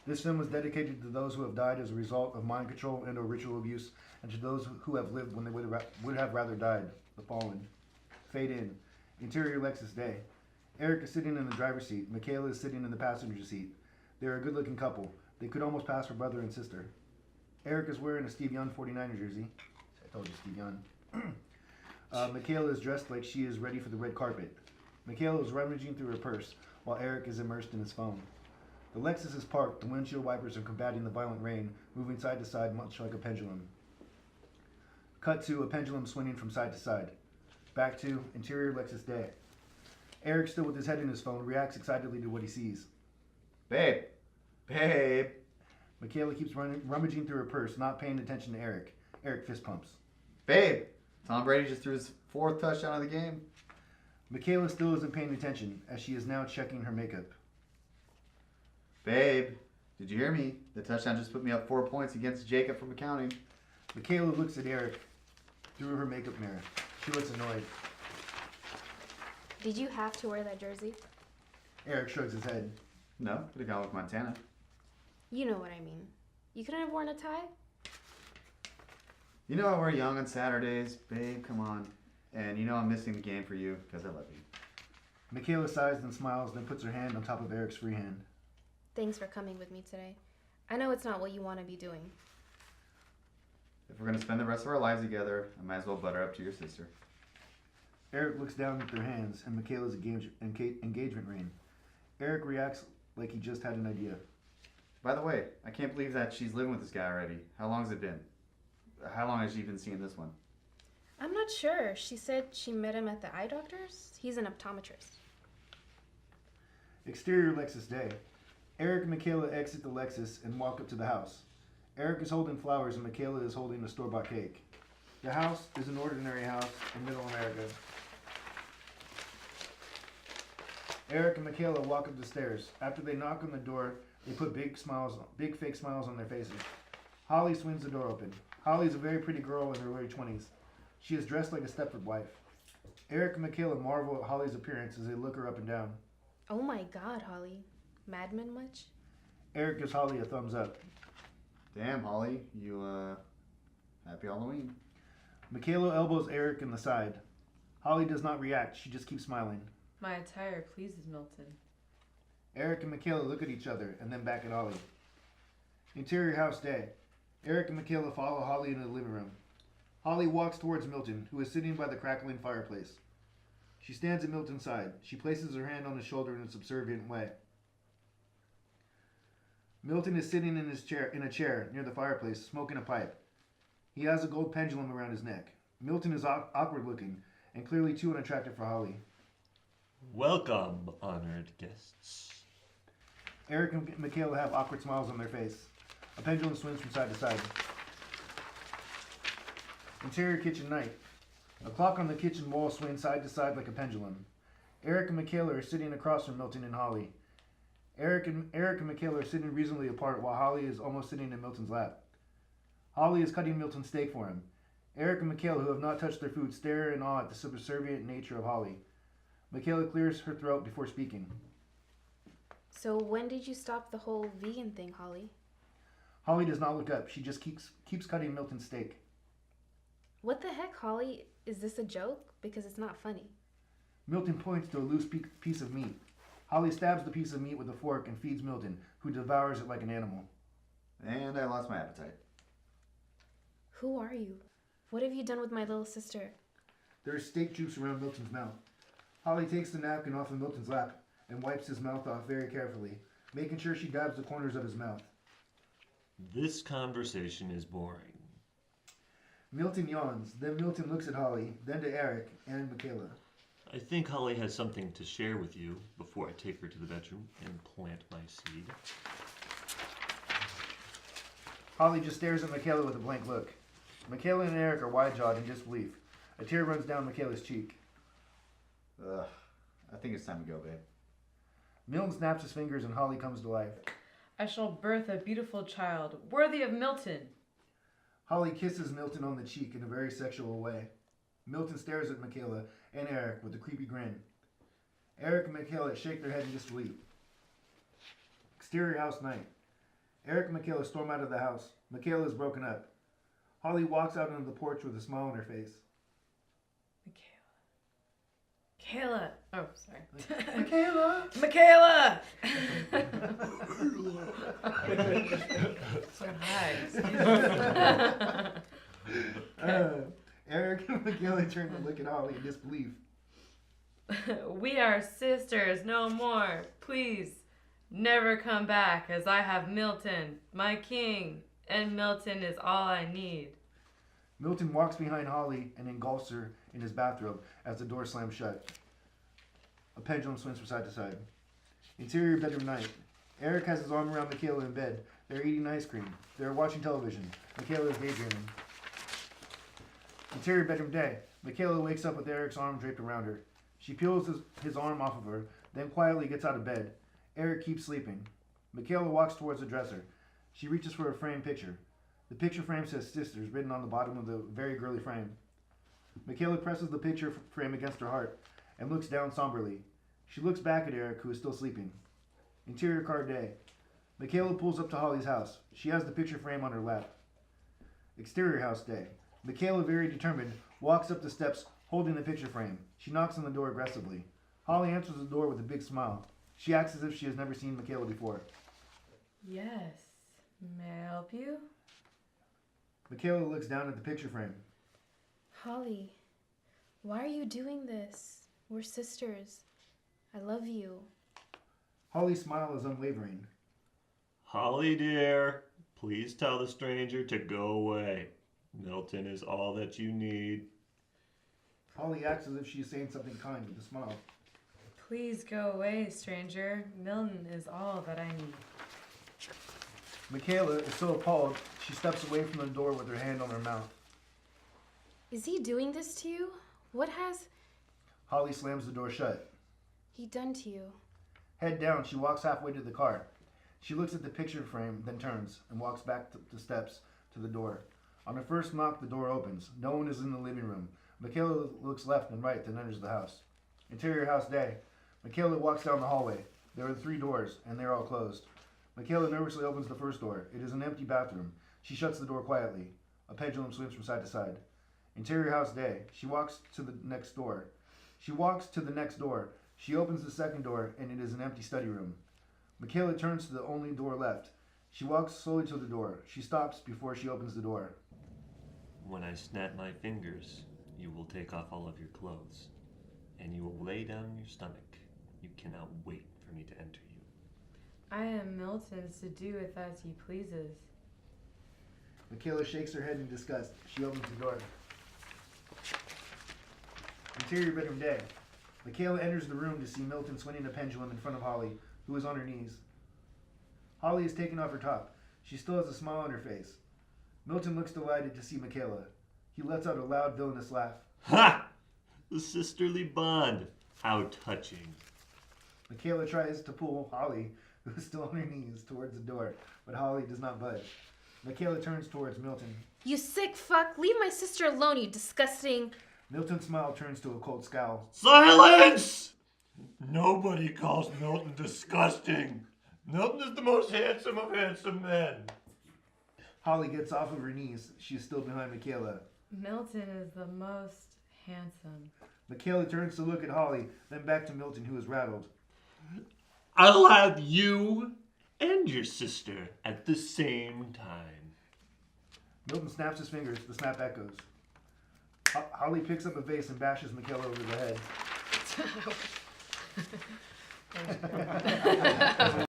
This film was dedicated to those who have died as a result of mind control and/or ritual abuse, and to those who have lived when they would have rather died. The fallen. Fade in. Interior Lexus Day. Eric is sitting in the driver's seat. Michaela is sitting in the passenger seat. They're a good-looking couple. They could almost pass for brother and sister. Eric is wearing a Steve Young 49er jersey. I told you, Steve Young. Michaela is dressed like she is ready for the red carpet. Michaela is rummaging through her purse, while Eric is immersed in his phone. The Lexus is parked. The windshield wipers are combating the violent rain, moving side to side much like a pendulum. Cut to a pendulum swinging from side to side. Back to interior Lexus Day. Eric, still with his head in his phone, reacts excitedly to what he sees. Babe! Babe! Michaela keeps rummaging through her purse, not paying attention to Eric. Eric fist pumps. Babe! Tom Brady just threw his 4th touchdown of the game. Michaela still isn't paying attention, as she is now checking her makeup. Babe, did you hear me? The touchdown just put me up 4 points against Jacob from accounting. Michaela looks at Eric through her makeup mirror. She looks annoyed. Did you have to wear that jersey? Eric shrugs his head. No, could have gone with Montana. You know what I mean. You couldn't have worn a tie? You know we're young on Saturdays. Babe, come on. And you know I'm missing the game for you because I love you. Michaela sighs and smiles, then puts her hand on top of Eric's free hand. Thanks for coming with me today. I know it's not what you want to be doing. If we're going to spend the rest of our lives together, I might as well butter up to your sister. Eric looks down at their hands and Michaela's engagement ring. Eric reacts like he just had an idea. By the way, I can't believe that she's living with this guy already. How long has it been? How long has she been seeing this one? I'm not sure. She said she met him at the eye doctor's. He's an optometrist. Exterior Lexus Day. Eric and Michaela exit the Lexus and walk up to the house. Eric is holding flowers and Michaela is holding a store-bought cake. The house is an ordinary house in Middle America. Eric and Michaela walk up the stairs. After they knock on the door, they put big fake smiles on their faces. Holly swings the door open. Holly is a very pretty girl in her early 20s. She is dressed like a Stepford wife. Eric and Michaela marvel at Holly's appearance as they look her up and down. Oh my God, Holly. Mad Men much? Eric gives Holly a thumbs up. Damn, Holly, you, happy Halloween. Michaela elbows Eric in the side. Holly does not react. She just keeps smiling. My attire pleases Milton. Eric and Michaela look at each other and then back at Holly. Interior House Day. Eric and Michaela follow Holly into the living room. Holly walks towards Milton, who is sitting by the crackling fireplace. She stands at Milton's side. She places her hand on his shoulder in a subservient way. Milton is sitting in a chair near the fireplace, smoking a pipe. He has a gold pendulum around his neck. Milton is awkward looking and clearly too unattractive for Holly. Welcome, honored guests. Eric and Michaela have awkward smiles on their face. A pendulum swings from side to side. Interior kitchen night. A clock on the kitchen wall swings side to side like a pendulum. Eric and Michaela are sitting across from Milton and Holly. Eric and Michaela are sitting reasonably apart while Holly is almost sitting in Milton's lap. Holly is cutting Milton's steak for him. Eric and Michaela, who have not touched their food, stare in awe at the subservient nature of Holly. Michaela clears her throat before speaking. So when did you stop the whole vegan thing, Holly? Holly does not look up. She just keeps cutting Milton's steak. What the heck, Holly? Is this a joke? Because it's not funny. Milton points to a loose piece of meat. Holly stabs the piece of meat with a fork and feeds Milton, who devours it like an animal. And I lost my appetite. Who are you? What have you done with my little sister? There is steak juice around Milton's mouth. Holly takes the napkin off of Milton's lap and wipes his mouth off very carefully, making sure she dabs the corners of his mouth. This conversation is boring. Milton yawns. Then Milton looks at Holly, then to Eric and Michaela. I think Holly has something to share with you before I take her to the bedroom and plant my seed. Holly just stares at Michaela with a blank look. Michaela and Eric are wide-jawed in disbelief. A tear runs down Michaela's cheek. Ugh, I think it's time to go, babe. Milton snaps his fingers and Holly comes to life. I shall birth a beautiful child, worthy of Milton. Holly kisses Milton on the cheek in a very sexual way. Milton stares at Michaela and Eric with a creepy grin. Eric and Michaela shake their head in disbelief. Exterior house night. Eric and Michaela storm out of the house. Michaela is broken up. Holly walks out onto the porch with a smile on her face. Michaela. Oh, sorry. Michaela! Michaela! So hi. Eric and Michaela turn to look at Holly in disbelief. We are sisters no more. Please never come back, as I have Milton, my king, and Milton is all I need. Milton walks behind Holly and engulfs her in his bathrobe as the door slams shut. A pendulum swings from side to side. Interior bedroom night. Eric has his arm around Michaela in bed. They're eating ice cream. They're watching television. Michaela is daydreaming. Interior bedroom day. Michaela wakes up with Eric's arm draped around her. She peels his arm off of her, then quietly gets out of bed. Eric keeps sleeping. Michaela walks towards the dresser. She reaches for a framed picture. The picture frame says Sisters written on the bottom of the very girly frame. Michaela presses the picture frame against her heart and looks down somberly. She looks back at Eric, who is still sleeping. Interior car day. Michaela pulls up to Holly's house. She has the picture frame on her lap. Exterior house day. Michaela, very determined, walks up the steps holding the picture frame. She knocks on the door aggressively. Holly answers the door with a big smile. She acts as if she has never seen Michaela before. Yes. May I help you? Michaela looks down at the picture frame. Holly, why are you doing this? We're sisters. I love you. Holly's smile is unwavering. Holly, dear, please tell the stranger to go away. Milton is all that you need. Holly acts as if she is saying something kind with a smile. Please go away, stranger. Milton is all that I need. Michaela is so appalled, she steps away from the door with her hand on her mouth. Is he doing this to you? What has Holly slams the door shut. he done to you? Head down, she walks halfway to the car. She looks at the picture frame, then turns and walks back the steps to the door. On her first knock, the door opens. No one is in the living room. Michaela looks left and right, then enters the house. Interior house day. Michaela walks down the hallway. There are 3 doors, and they're all closed. Michaela nervously opens the first door. It is an empty bathroom. She shuts the door quietly. A pendulum swings from side to side. Interior house day. She walks to the next door. She opens the second door, and it is an empty study room. Michaela turns to the only door left. She walks slowly to the door. She stops before she opens the door. When I snap my fingers, you will take off all of your clothes, and you will lay down on your stomach. You cannot wait for me to enter you. I am Milton's to do with as he pleases. Michaela shakes her head in disgust. She opens the door. Interior bedroom day. Michaela enters the room to see Milton swinging a pendulum in front of Holly, who is on her knees. Holly is taken off her top. She still has a smile on her face. Milton looks delighted to see Michaela. He lets out a loud, villainous laugh. Ha! The sisterly bond. How touching. Michaela tries to pull Holly, who is still on her knees, towards the door, but Holly does not budge. Michaela turns towards Milton. You sick fuck! Leave my sister alone, you disgusting. Milton's smile turns to a cold scowl. Silence! Nobody calls Milton disgusting. Milton is the most handsome of handsome men. Holly gets off of her knees. She is still behind Michaela. Milton is the most handsome. Michaela turns to look at Holly, then back to Milton, who is rattled. I'll have you and your sister at the same time. Milton snaps his fingers. The snap echoes. Holly picks up a vase and bashes Michaela over the head.